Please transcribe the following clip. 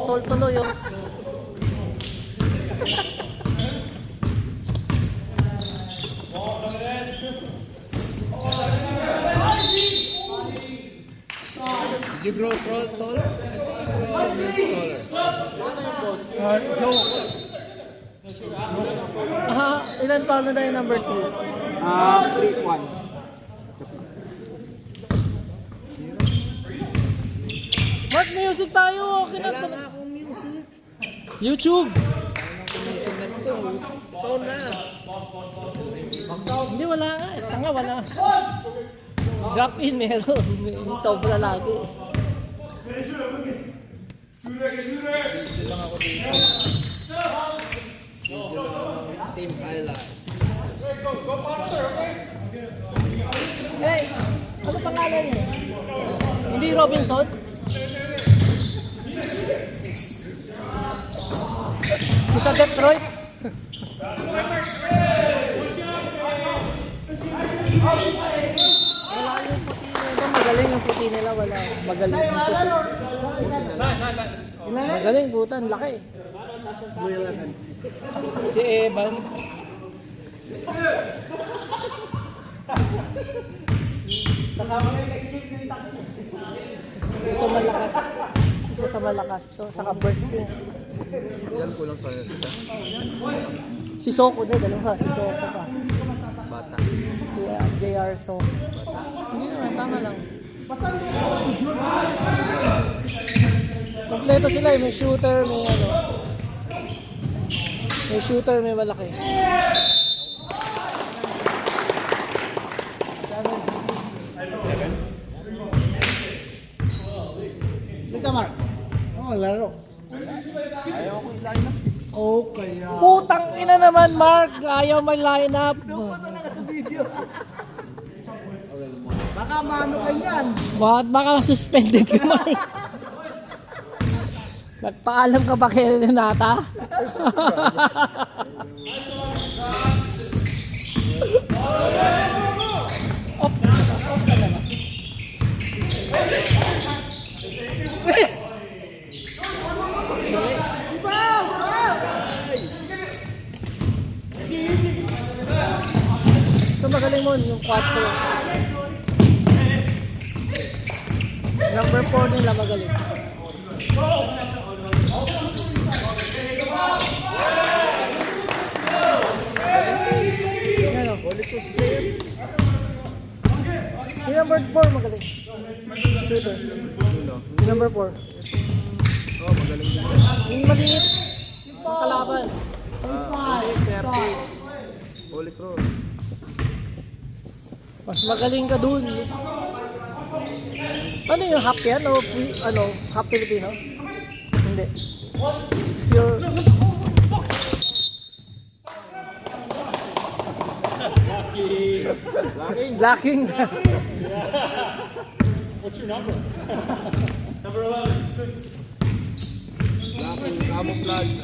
Putol tuloy oh. Did you grow tall? I think you grow taller. Joke. Ilan taon na yung number 2? 3-1. Mark, music tayo. Okay na. Wala na akong music. YouTube. Music na ito. Taon na. Hindi, wala nga. Tanga, wala. Drop in, meron. Sobra lagi. Video lang ako dito. Video lang. Team highlights. Hey, ano pangalan niya? Hindi Robinson? Sa Detroit? Wala yung puti nila. Magaling yung puti nila. Wala. Magaling yung puti. Magaling, butan. Laki. Si Evan. Ito malakas. Isa sa malakas to. Saka birthday. Yan kulang sa isa. Si Soko din. Dalawa. Si Soko pa. Bata. Si JR Soko. Hindi naman. Tama lang. Kompleto sila eh. May shooter. May ano. May shooter. May malaki. Mark. Oh, laro. Ayaw ko yung line up. Oh, kaya. Putang ina naman, Mark. Ayaw may line up. Baka maano ka yan. Baka suspended ka, Mark. Nagpaalam ka ba kay Renata? Ito magaling mo yung 4. Number 4 nila magaling. Ano? Yung number 4 magaling. Shooter. Yung number 4. Oh, magaling din. Yung maliit. Yung kalaban. Hindi, 30. Holy Cross. Mas magaling ka dun. Ano yung half yan? O ano? Half Filipino? Hindi. Pure. Blocking. What's your number? Number 11. Blocking, camouflage.